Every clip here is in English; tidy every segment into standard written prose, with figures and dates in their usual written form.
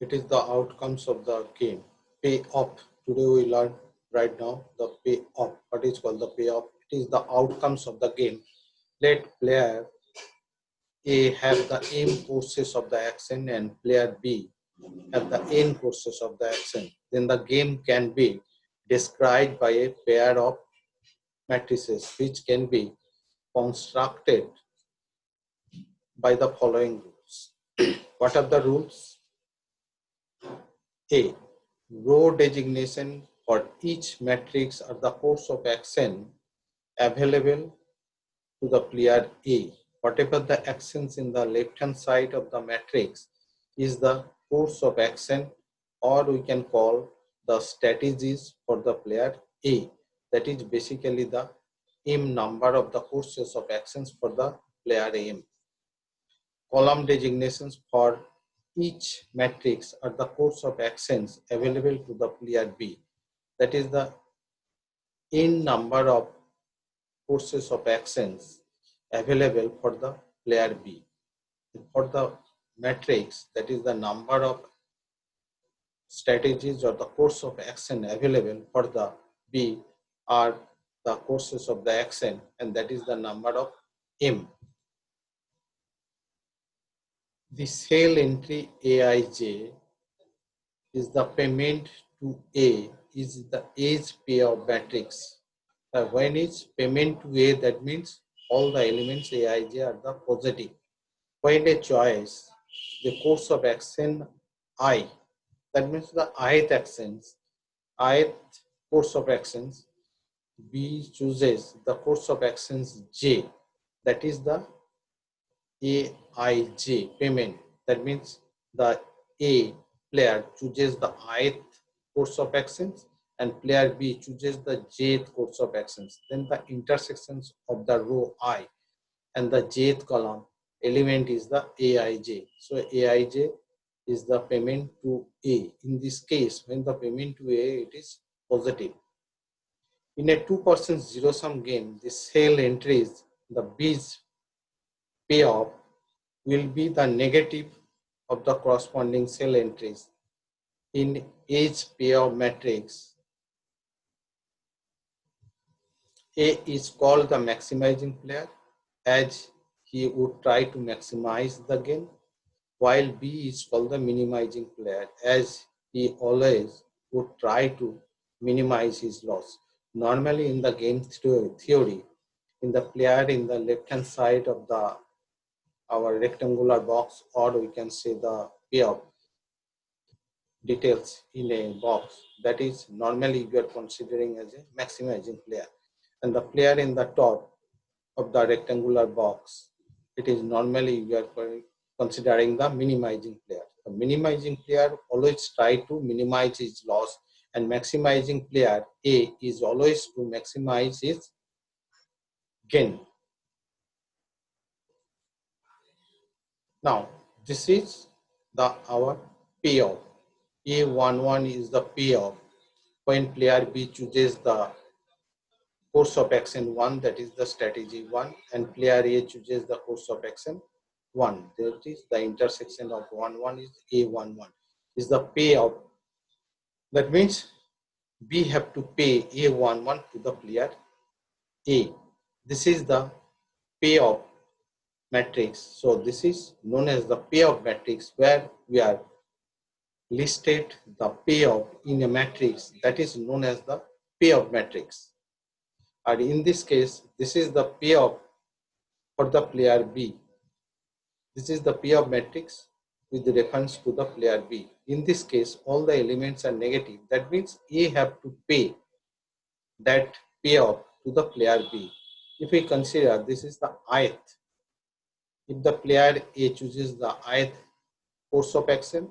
It is the outcomes of the game. Payoff. Today we learn right now the payoff. What is called the payoff? It is the outcomes of the game. Let player A have the aim courses of the action and player B have the end courses of the action. Then the game can be described by a pair of matrices which can be constructed by the following rules. What are the rules? A. Row designation for each matrix are the course of action available to the player A. Whatever the actions in the left hand side of the matrix is the course of action, or we can call the strategies for the player A. That is basically the M number of the courses of actions for the player M. Column designations for each matrix are the course of actions available to the player B. That is the n number of courses of actions available for the player B. For the matrix, that is the number of strategies or the course of action available for the B are the courses of the action, and that is the number of M. The cell entry Aij is the payment to A is the age payoff matrix. When it's payment to A, that means all the elements Aij are the positive. When a choice, the course of action I, that means the ith actions, ith course of actions, B chooses the course of actions J, that is the Aij payment. That means the A player chooses the ith course of actions and player B chooses the jth course of actions. Then the intersections of the row I and the jth column element is the Aij. So Aij is the payment to A. In this case, when the payment to A, it is positive. In a 2% zero-sum game, the cell entries, the B's payoff will be the negative of the corresponding cell entries. In age payoff matrix, A is called the maximizing player as he would try to maximize the gain, while B is called the minimizing player as he always would try to minimize his loss. Normally in the game theory, in the player in the left hand side of the our rectangular box, or we can say the payoff details in a box, that is normally you are considering as a maximizing player, and the player in the top of the rectangular box, it is normally you are considering the minimizing player. The minimizing player always try to minimize his loss, and maximizing player A is always to maximize his gain. Now this is the our payoff. A11 is the payoff when player B chooses the course of action 1, that is the strategy 1, and player A chooses the course of action 1. That is the intersection of 1, 1 is A11 is the payoff. That means B have to pay A11 to the player A. This is the payoff matrix. So this is known as the payoff matrix, where we are listed the payoff in a matrix that is known as the payoff matrix. And in this case, this is the payoff for the player B. This is the payoff matrix with reference to the player B. In this case, all the elements are negative. That means A have to pay that payoff to the player B. If we consider this is the ith, if the player A chooses the ith course of action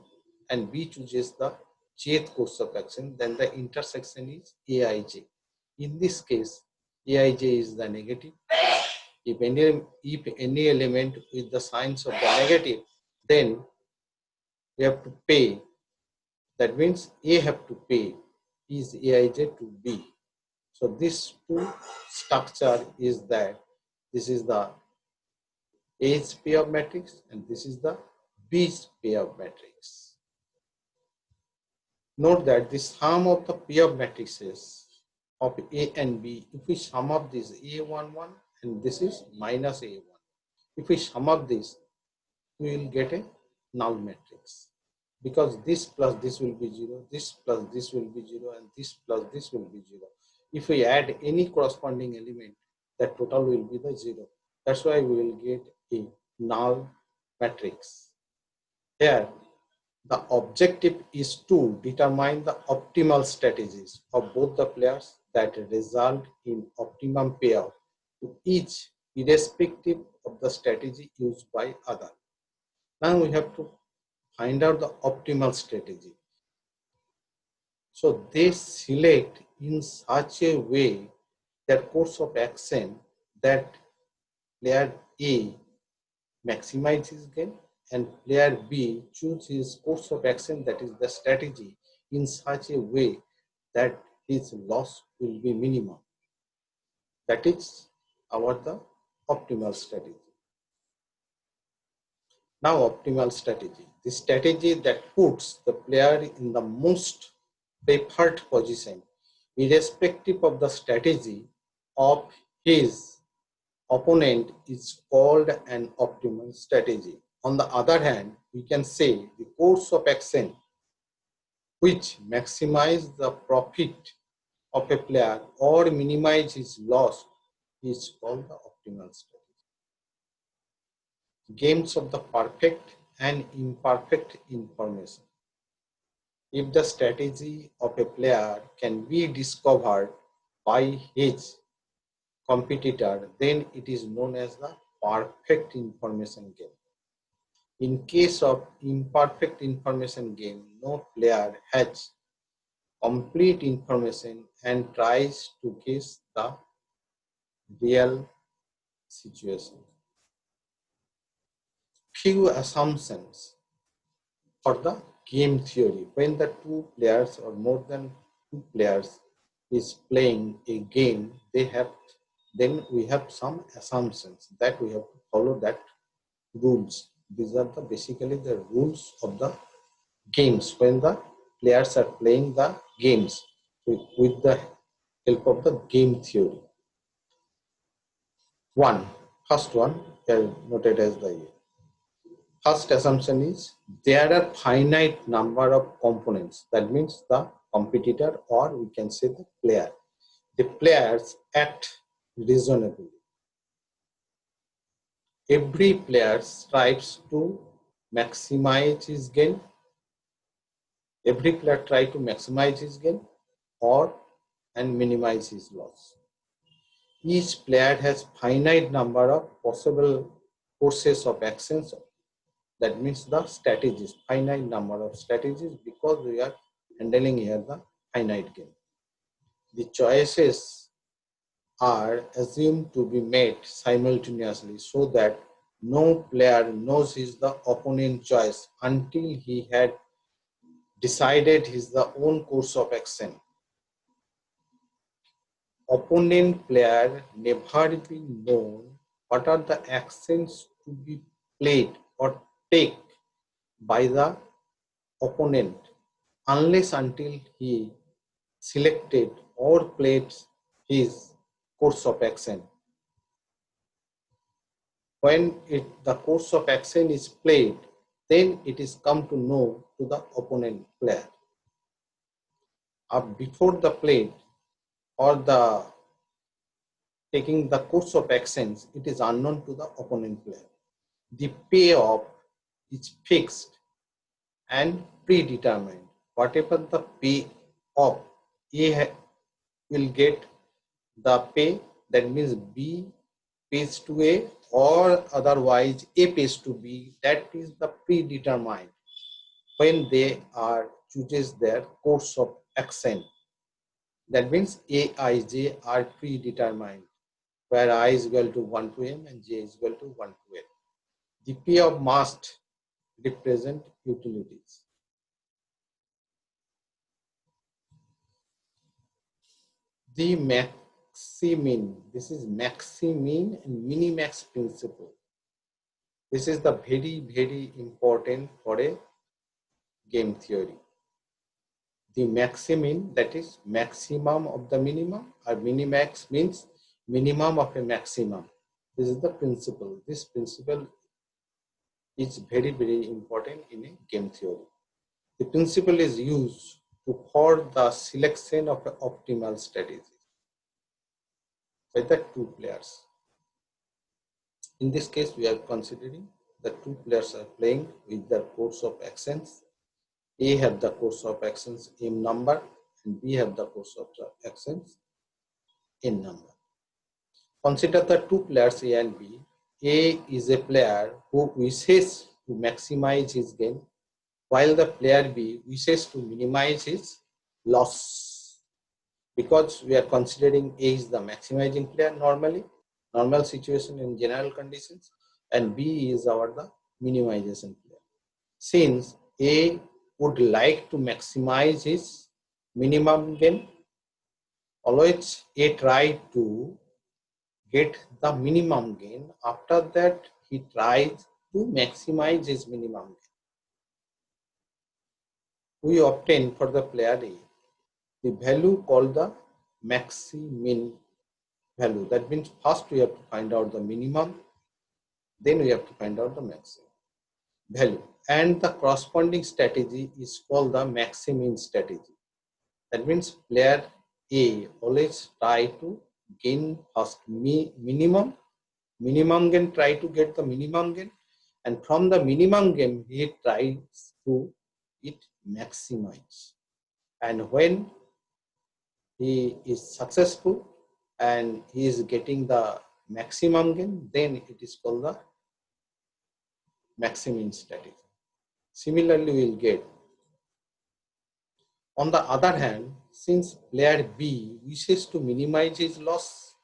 and B chooses the jth course of action, then the intersection is Aij. In this case, Aij is the negative. If any element with the signs of the negative, then we have to pay. That means A have to pay is Aij to B. So this two structure is that this is the A's payoff matrix and this is the B's payoff matrix. Note that the sum of the P of matrices of A and B, if we sum up this A11 and this is minus A1, if we sum up this, we will get a null matrix, because this plus this will be 0, this plus this will be 0, and this plus this will be 0. If we add any corresponding element, that total will be the 0. That's why we will get a null matrix. Here, the objective is to determine the optimal strategies of both the players that result in optimum payout to each, irrespective of the strategy used by other. Now we have to find out the optimal strategy. So they select in such a way their course of action that player A maximize his gain and player B choose his course of action, that is the strategy, in such a way that his loss will be minimum. That is the optimal strategy. Now optimal strategy, the strategy that puts the player in the most preferred position irrespective of the strategy of his opponent, is called an optimal strategy. On the other hand, we can say the course of action which maximize the profit of a player or minimize his loss is called the optimal strategy. Games of the perfect and imperfect information. If the strategy of a player can be discovered by his competitor, then it is known as the perfect information game. In case of imperfect information game, no player has complete information and tries to guess the real situation. Few assumptions for the game theory. When the two players or more than two players is playing a game, then we have some assumptions that we have to follow that rules. These are basically the rules of the games when the players are playing the games with the help of the game theory. First one, here noted as the first assumption is there are finite number of components. That means the competitor, or we can say the player. The players act reasonably. Every player strives to maximize his gain. Every player tries to maximize his gain and minimize his loss. Each player has finite number of possible courses of actions. That means the strategies, finite number of strategies, because we are handling here the finite game. The choices are assumed to be made simultaneously so that no player knows his the opponent choice until he had decided his the own course of action. Opponent player never be known what are the actions to be played or take by the opponent unless until he selected or played his course of action. When the course of action is played, then it is come to know to the opponent player. Before the play or the taking the course of actions, it is unknown to the opponent player. The payoff is fixed and predetermined. Whatever the payoff, A will get the pay, that means B pays to A, or otherwise A pays to B. That is the predetermined when they are chooses their course of action. That means A, I, J are predetermined, where I is equal to 1 to M and J is equal to 1 to L. The payoff must represent utilities. The maximin, this is maximin and minimax principle. This is the very, very important for a game theory. The maximin, that is maximum of the minimum, or minimax means minimum of a maximum. This is the principle. This principle is very, very important in a game theory. The principle is used for the selection of an optimal strategy by the two players. In this case, we are considering the two players are playing with their course of actions. A have the course of actions m number and B have the course of actions n number. Consider the two players A and B. A is a player who wishes to maximize his gain, while the player B wishes to minimize his loss. Because we are considering A is the maximizing player normally, normal situation in general conditions, and B is the minimization player. Since A would like to maximize his minimum gain, always A try to get the minimum gain. After that, he tries to maximize his minimum gain. We obtain for the player A the value called the maximin value. That means first we have to find out the minimum, then we have to find out the maximum value. And the corresponding strategy is called the maximin strategy. That means player A always try to gain first minimum gain, try to get the minimum gain, and from the minimum gain he tries to maximize. And when he is successful and he is getting the maximum gain, then it is called the maximin strategy. Similarly, we will get. On the other hand, since player B wishes to minimize his loss,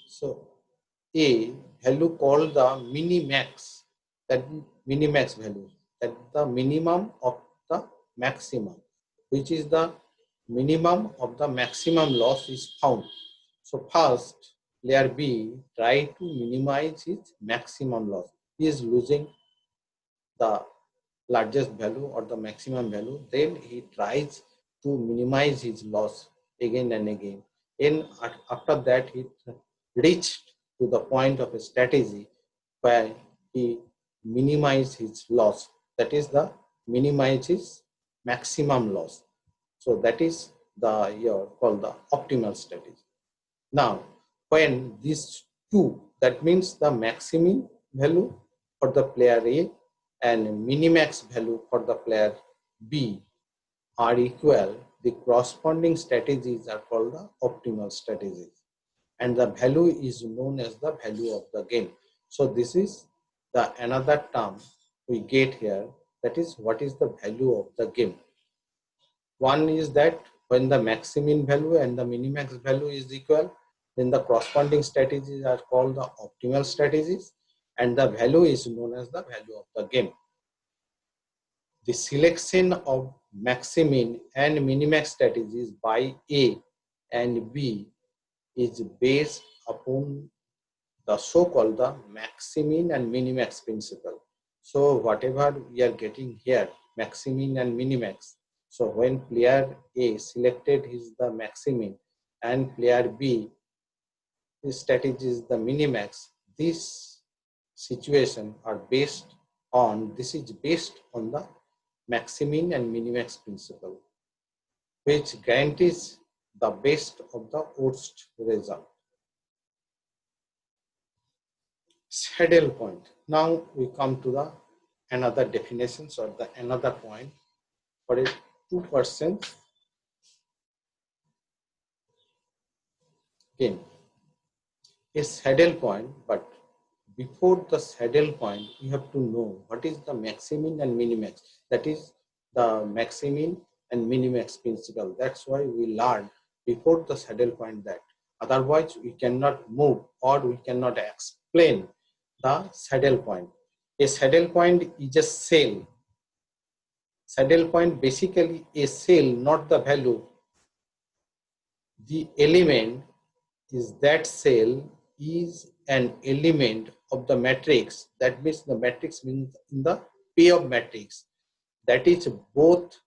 so A value called the minimax, that minimax value, that the minimum of the maximum, which is the minimum of the maximum loss is found. So first, player B try to minimize his maximum loss. He is losing the largest value or the maximum value. Then he tries to minimize his loss again and again. And after that, he reached to the point of a strategy where he minimizes his loss. That is the minimize his maximum loss. So that is the called the optimal strategy. Now, when these two, that means the maximum value for the player A and minimax value for the player B are equal, the corresponding strategies are called the optimal strategies. And the value is known as the value of the gain. So this is the another term we get here, that is what is the value of the game. One is that when the maximin value and the minimax value is equal, then the corresponding strategies are called the optimal strategies, and the value is known as the value of the game. The selection of maximin and minimax strategies by A and B is based upon the so-called the maximin and minimax principle. So whatever we are getting here, maximin and minimax. So when player A selected his the maximin and player B, his strategy is the minimax, this situation are based on, this is based on the maximin and minimax principle, which guarantees the best of the worst result. Saddle point. Now we come to the another definitions or the another point for a 2% gain. A saddle point, but before the saddle point, we have to know what is the maximin and minimax. That is the maximin and minimax principle. That's why we learn before the saddle point that. Otherwise, we cannot move or we cannot explain the saddle point. A saddle point is a cell. Saddle point basically a cell, not the value. The element is that cell is an element of the matrix. That means the matrix means in the P of matrix. That is both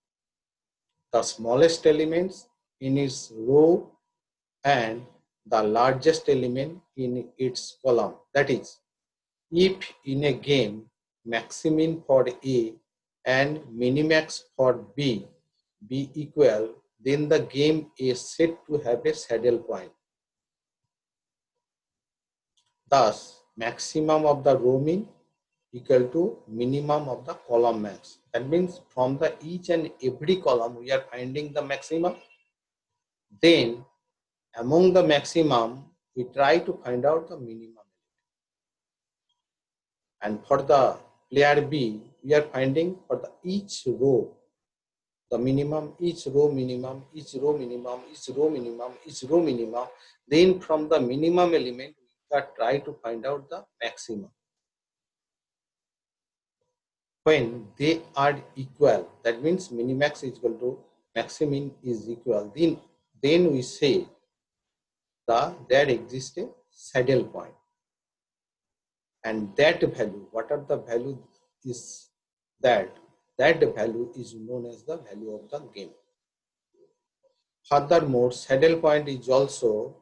the smallest elements in its row and the largest element in its column. That is, if in a game maximin for A and minimax for B be equal, then the game is said to have a saddle point. Thus, maximum of the row min equal to minimum of the column max. That means from the each and every column we are finding the maximum. Then among the maximum we try to find out the minimum. And for the player B, we are finding for the each row the minimum, each row minimum, each row minimum, each row minimum, each row minimum. Then from the minimum element we are try to find out the maximum. When they are equal, that means minimax is equal to maximin is equal, then we say there exists a saddle point. And that value, what are the value is that value is known as the value of the game. Furthermore, saddle point is also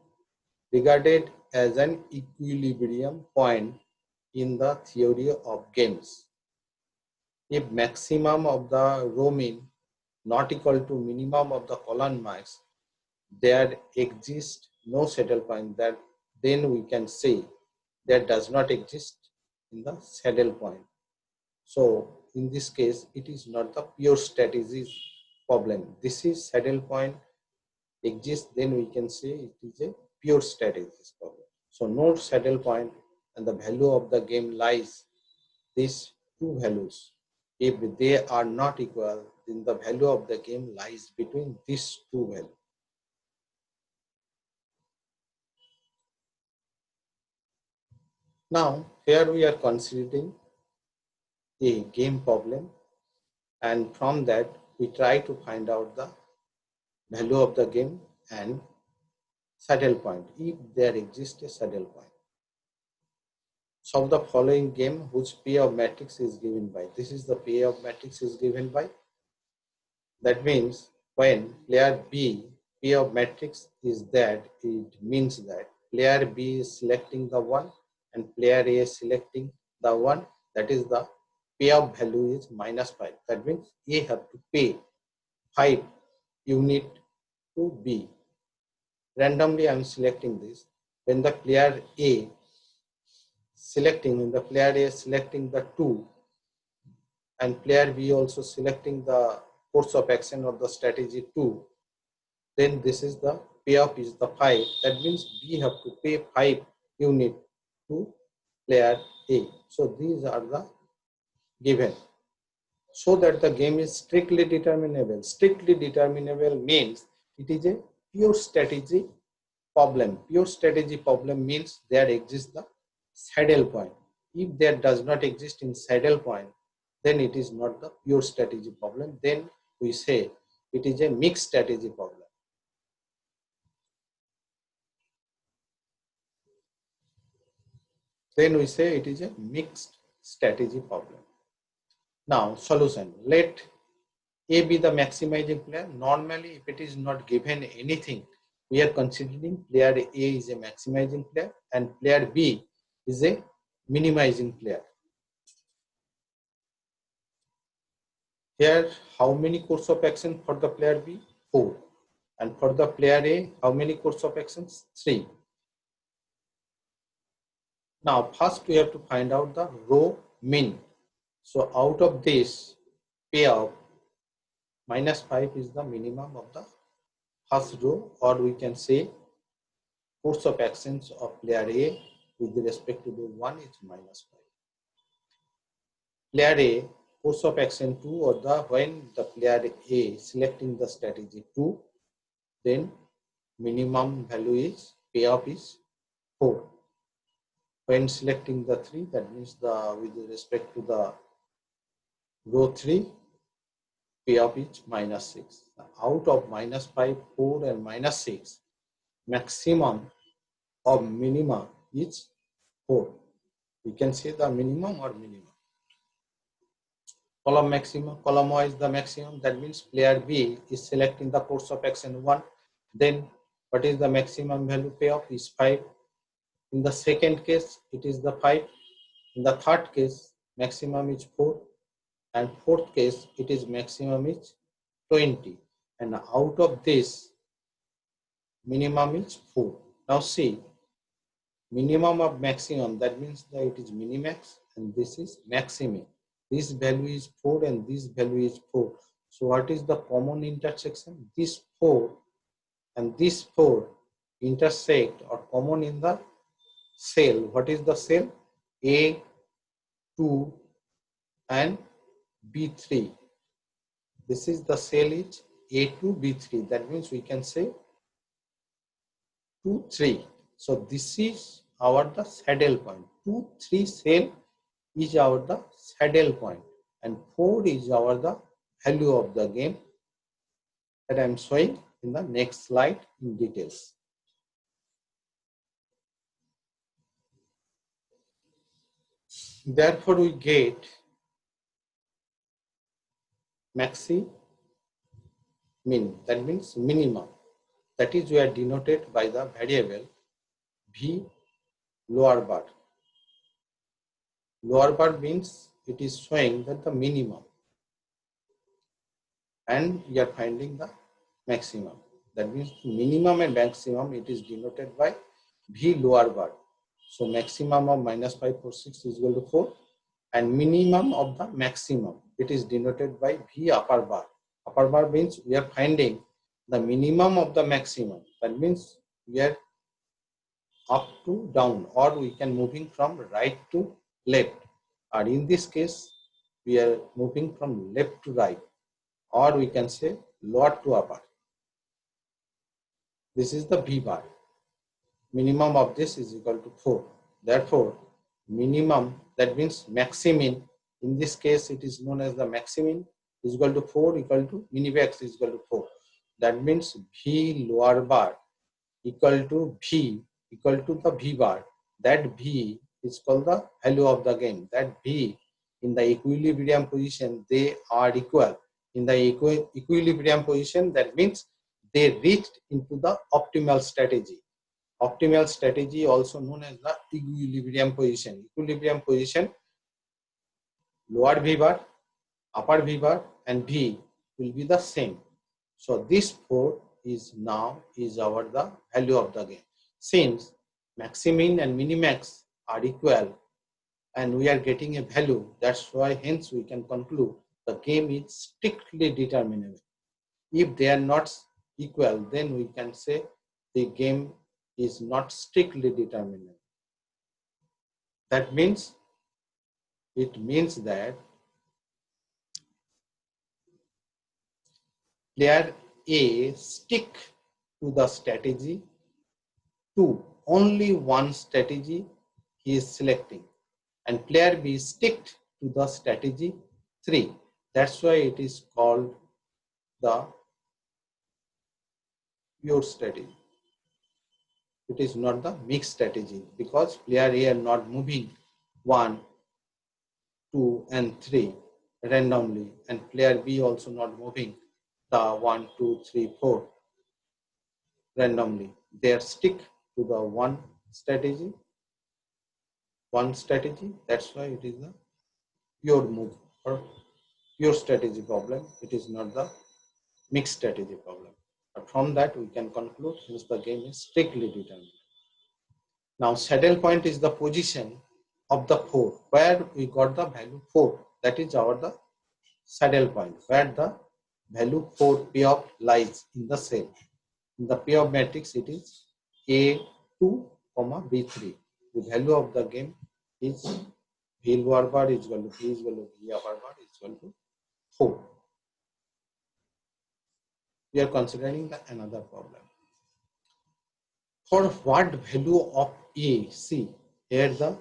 regarded as an equilibrium point in the theory of games. If maximum of the row min not equal to minimum of the column max, there exists no saddle point, that then we can say there does not exist in the saddle point. So in this case, it is not the pure strategy problem. This is saddle point exists, then we can say it is a pure strategy problem. So no saddle point and the value of the game lies these two values. If they are not equal, then the value of the game lies between these two values. Now, here we are considering a game problem, and from that we try to find out the value of the game and saddle point, if there exists a saddle point. Solve the following game whose P of matrix is given by. This is the P of matrix is given by. That means when player B P of matrix is that, it means that player B is selecting the 1 and player A is selecting the 1. That is the payoff value is -5. That means A have to pay 5 unit to B. Randomly I am selecting this. When the player A selecting, the 2 and player B also selecting the course of action or the strategy 2, then this is the payoff is the 5. That means B have to pay 5 unit to player A. So these are the given. So that the game is strictly determinable. Strictly determinable means it is a pure strategy problem. Pure strategy problem means there exists the saddle point. If there does not exist in saddle point, then it is not the pure strategy problem. Then we say it is a mixed strategy problem. Then we say it is a mixed strategy problem. Now solution. Let A be the maximizing player. Normally, if it is not given anything, we are considering player A is a maximizing player and player B is a minimizing player. Here, how many course of action for the player B? 4. And for the player A, how many course of actions? 3. Now, first we have to find out the row min. So, out of this payoff, -5 is the minimum of the first row, or we can say course of actions of player A with respect to the 1 is -5. Player A, course of action 2, or the when the player A selecting the strategy 2, then minimum value is payoff is 4. When selecting the 3, that means the with respect to the row 3, payoff is -6. Out of -5, 4 and -6, maximum of minima is 4. We can say the minimum or minimum. column maximum, column Y is the maximum. That means player B is selecting the course of action 1. Then what is the maximum value payoff is 5. In the second case, it is the 5. In the third case, maximum is 4. And fourth case, it is maximum is 20. And out of this, minimum is 4. Now see, minimum of maximum, that means that it is minimax and this is maximum. This value is 4 and this value is 4. So what is the common intersection? This 4 and this 4 intersect or common in the cell. What is the cell? A2 and B3. This is the cell is A2, B3. That means we can say 2, 3. So this is our the saddle point. 2, 3 cell is our the saddle point and 4 is our the value of the game that I am showing in the next slide in details. Therefore, we get maxi min, that means minimum. That is we are denoted by the variable V lower bar. Lower bar means it is showing that the minimum and we are finding the maximum. That means minimum and maximum it is denoted by V lower bar. So maximum of -546 is equal to 4 and minimum of the maximum it is denoted by V upper bar. Upper bar means we are finding the minimum of the maximum. That means we are up to down or we can moving from right to left. Or in this case we are moving from left to right or we can say lower to upper. This is the V bar. Minimum of this is equal to 4. Therefore, minimum, that means maximin, in this case it is known as the maximin, is equal to 4 equal to minimax is equal to 4. That means V lower bar equal to V equal to the V bar. That V is called the value of the game. That V in the equilibrium position, they are equal. In the equilibrium position, that means they reached into the optimal strategy. Optimal strategy also known as the equilibrium position. Equilibrium position, lower V bar, upper V bar and V will be the same. So this 4 is now is our the value of the game. Since maximin and minimax are equal and we are getting a value, that's why hence we can conclude the game is strictly determinable. If they are not equal, then we can say the game is not strictly determinable. That means, it means that player A stick to the strategy 2, only one strategy he is selecting, and player B stick to the strategy 3. That's why it is called the pure strategy. It is not the mixed strategy because player A are not moving 1, 2 and 3 randomly and player B also not moving the 1, 2, 3, 4 randomly. They are stick to the one strategy. That's why it is the pure move or pure strategy problem. It is not the mixed strategy problem. But from that we can conclude since the game is strictly determined. Now saddle point is the position of the 4 where we got the value 4. That is our the saddle point where the value 4 payoff lies in the cell. In the payoff matrix it is A2, B3. The value of the game is V lower bar is equal to V is equal to V upper bar is equal to 4. We are considering another problem. For what value of A, see here the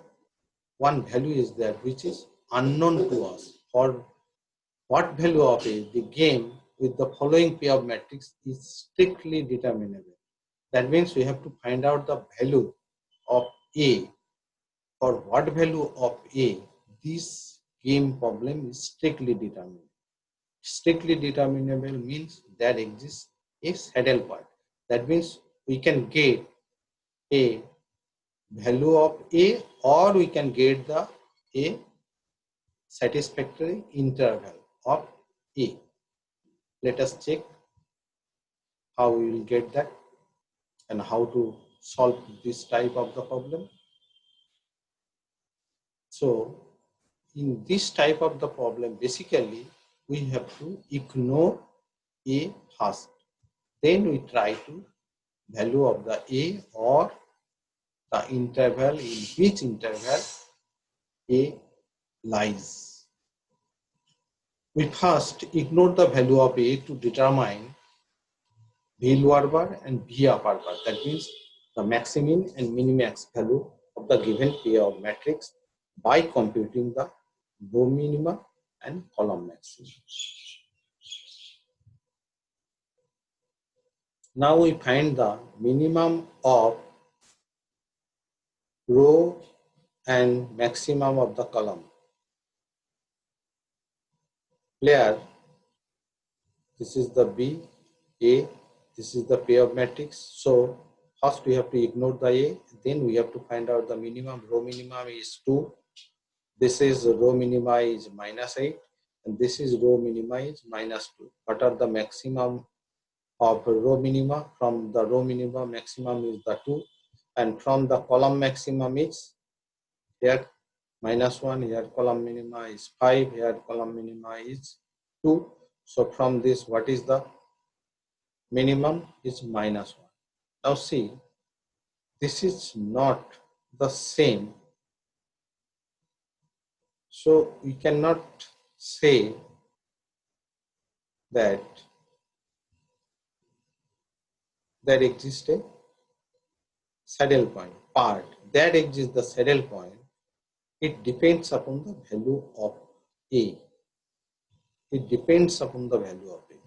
one value is there which is unknown to us. For what value of A, the game with the following payoff matrix is strictly determinable. That means we have to find out the value of A. For what value of A, this game problem is strictly determinable. Strictly determinable means there exists a saddle point. That means we can get a value of A, or we can get the a satisfactory interval of A. Let us check how we will get that and how to solve this type of the problem. So in this type of the problem, basically we have to ignore A first. Then we try to value of the A or the interval, in which interval A lies. We first ignore the value of A to determine V lower bar and V upper bar. That means the maximin and minimax value of the given pair of matrix by computing the row minima and column maxima. Now we find the minimum of row and maximum of the column. Player, this is the B, A, this is the pair of matrix. So first we have to ignore the A, then we have to find out the minimum. Row minimum is 2. This is row minima is -8, and this is row minima is -2. What are the maximum of row minima? From the row minima, maximum is the 2, and from the column maximum is here -1, here column minima is 5, here column minima is 2. So from this, what is the minimum? Is -1. Now see, this is not the same. So we cannot say that there exists a saddle point part. That exists the saddle point. It depends upon the value of A. It depends upon the value of A.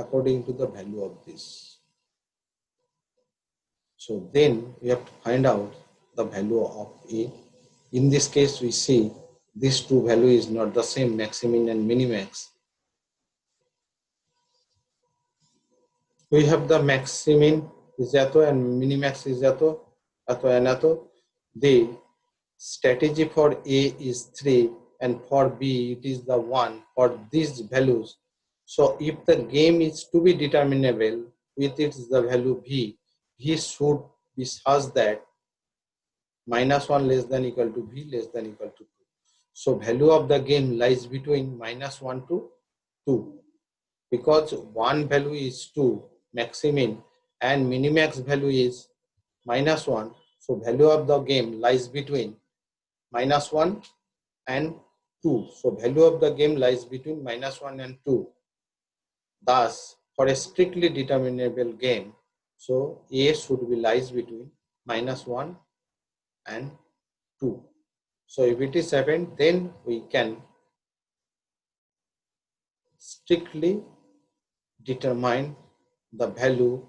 According to the value of this. So then we have to find out the value of A. In this case, we see these two values is not the same, maximin and minimax. We have the maximin is eto and minimax is eto and eto. The strategy for A is 3 and for B it is the 1 for these values. So if the game is to be determinable with its the value V, V should be such that -1 less than equal to V less than equal to 2. So value of the game lies between -1 to 2. Because one value is 2 maximin and minimax value is -1. So value of the game lies between -1 and 2. So value of the game lies between -1 and 2. Thus, for a strictly determinable game, so A should be lies between -1 and 2. So if it is 7, then we can strictly determine the value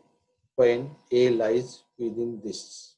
when A lies within this.